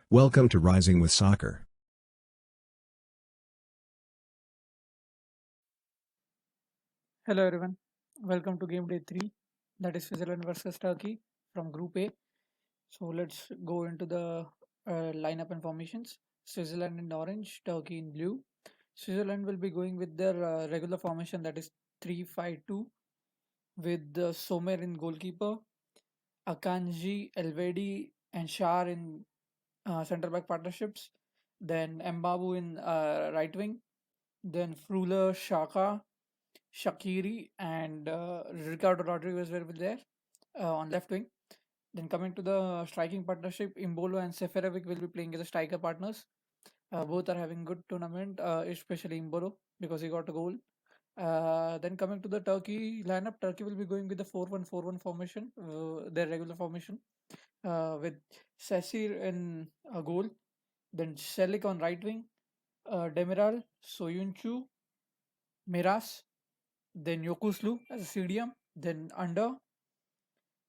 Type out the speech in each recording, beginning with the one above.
Welcome to Rising with Soccer. Hello everyone, welcome to game day 3, that is Switzerland versus Turkey from Group A. So let's go into the lineup and formations. Switzerland in orange, Turkey in blue. Switzerland will be going with their regular formation, that is 3-5-2, with Sommer in goalkeeper, Akanji, Elvedi and Shar in centre back partnerships, then Mbabu in right wing, then Fruler, Shaka, Shakiri and Ricardo Rodriguez were there on left wing. Then coming to the striking partnership, Imbolo and Seferovic will be playing as the striker partners. Both are having good tournament, especially Imbolo because he got a goal. Then coming to the Turkey lineup, Turkey will be going with the 4-1-4-1 formation, their regular formation, with Sasir in a goal, then Selik on right wing, Demiral, Soyuncu, Miras, then Yokuslu as a CDM, then under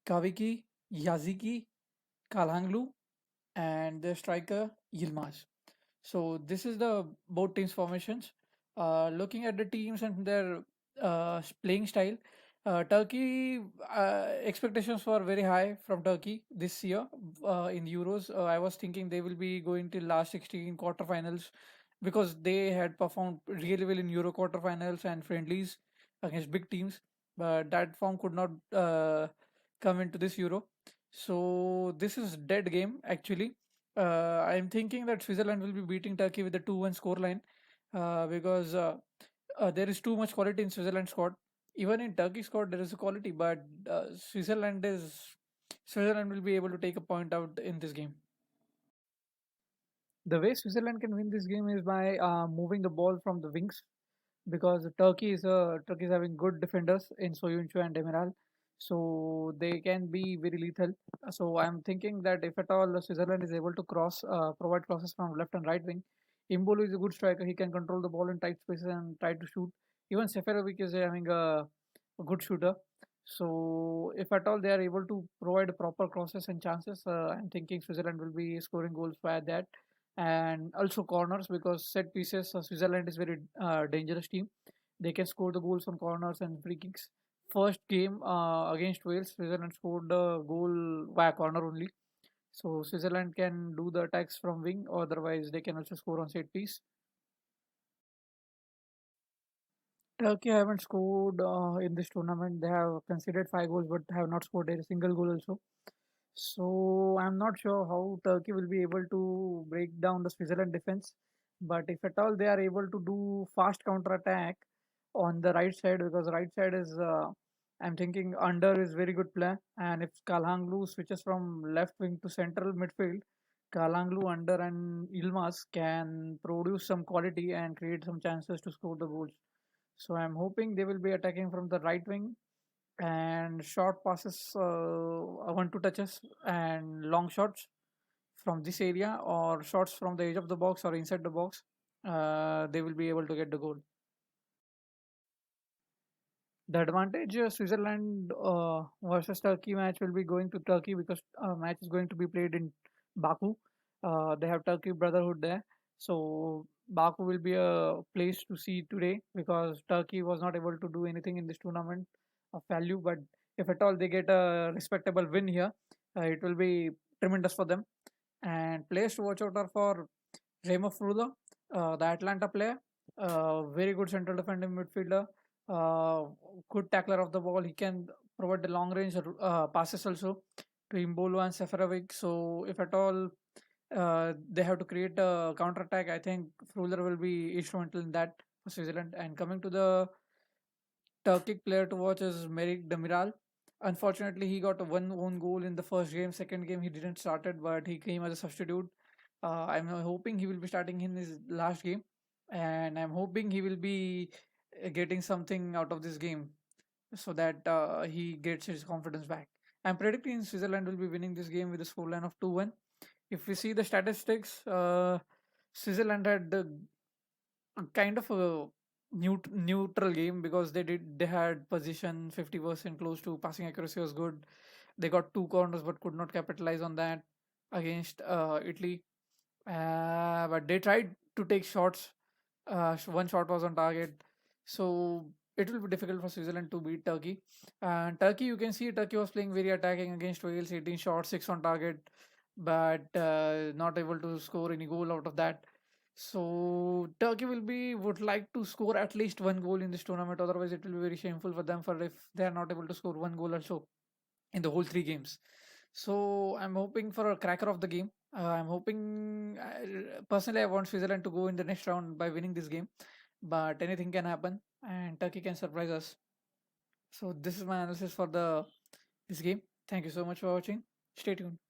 Kaviki, Yaziki, Kalhanglu, and the striker Yilmaz. So this is the both teams formations. Looking at the teams and their playing style, Turkey expectations were very high from Turkey this year in Euros. I was thinking they will be going to last 16 quarterfinals because they had performed really well in Euro quarterfinals and friendlies against big teams, but that form could not come into this Euro. So this is dead game actually. I'm thinking that Switzerland will be beating Turkey with a 2-1 scoreline because there is too much quality in Switzerland squad. Even in Turkey squad, there is a quality, but Switzerland will be able to take a point out in this game. The way Switzerland can win this game is by moving the ball from the wings because Turkey is having good defenders in Soyuncu and Demiral, so they can be very lethal. So I'm thinking that if at all Switzerland is able to provide crosses from left and right wing, Imbolo is a good striker. He can control the ball in tight spaces and try to shoot. Even Seferovic is having a good shooter. So if at all they are able to provide proper crosses and chances, I'm thinking Switzerland will be scoring goals via that, and also corners because set pieces. Switzerland is very dangerous team. They can score the goals on corners and free kicks. First game against Wales, Switzerland scored a goal via corner only. So Switzerland can do the attacks from wing, or otherwise they can also score on set piece. Turkey haven't scored in this tournament. They have conceded 5 goals, but have not scored a single goal also. So I'm not sure how Turkey will be able to break down the Switzerland defense. But if at all they are able to do fast counter attack on the right side, because right side is I'm thinking under is very good plan. And if Kalhanglu switches from left wing to central midfield, Kalhanglu under and Ilmaz can produce some quality and create some chances to score the goals. So I'm hoping they will be attacking from the right wing and short passes, 1-2 touches and long shots from this area or shots from the edge of the box or inside the box. They will be able to get the goal. The advantage Switzerland versus Turkey match will be going to Turkey because match is going to be played in Baku. They have Turkey Brotherhood there, so Baku will be a place to see today because Turkey was not able to do anything in this tournament of value. But if at all they get a respectable win here, it will be tremendous for them. And players to watch out are for Remo Frula, the Atlanta player, very good central defending midfielder, uh, good tackler of the ball. He can provide the long range passes also to Imbolo and Seferovic. So if at all they have to create a counter attack, I think Fruler will be instrumental in that for Switzerland. And coming to the Turkic player to watch is Merik Demiral. Unfortunately, he got a one own goal in the first game. Second game, he didn't start it, but he came as a substitute. I'm hoping he will be starting in his last game, and I'm hoping he will be getting something out of this game so that he gets his confidence back. I'm predicting Switzerland will be winning this game with a scoreline of 2-1. If we see the statistics, Switzerland had a kind of a neutral game because they had position 50% close to passing accuracy was good. They got two corners but could not capitalize on that against Italy. but they tried to take shots. One shot was on target, so it will be difficult for Switzerland to beat Turkey. And Turkey, you can see Turkey was playing very attacking against Wales, 18 shots, 6 on target, but not able to score any goal out of that. So Turkey would like to score at least one goal in this tournament. Otherwise, it will be very shameful for them for if they are not able to score one goal or so in the whole three games. So I'm hoping for a cracker of the game. I'm hoping personally I want Switzerland to go in the next round by winning this game, but anything can happen and Turkey can surprise us. So this is my analysis for the this game. Thank you so much for watching. Stay tuned.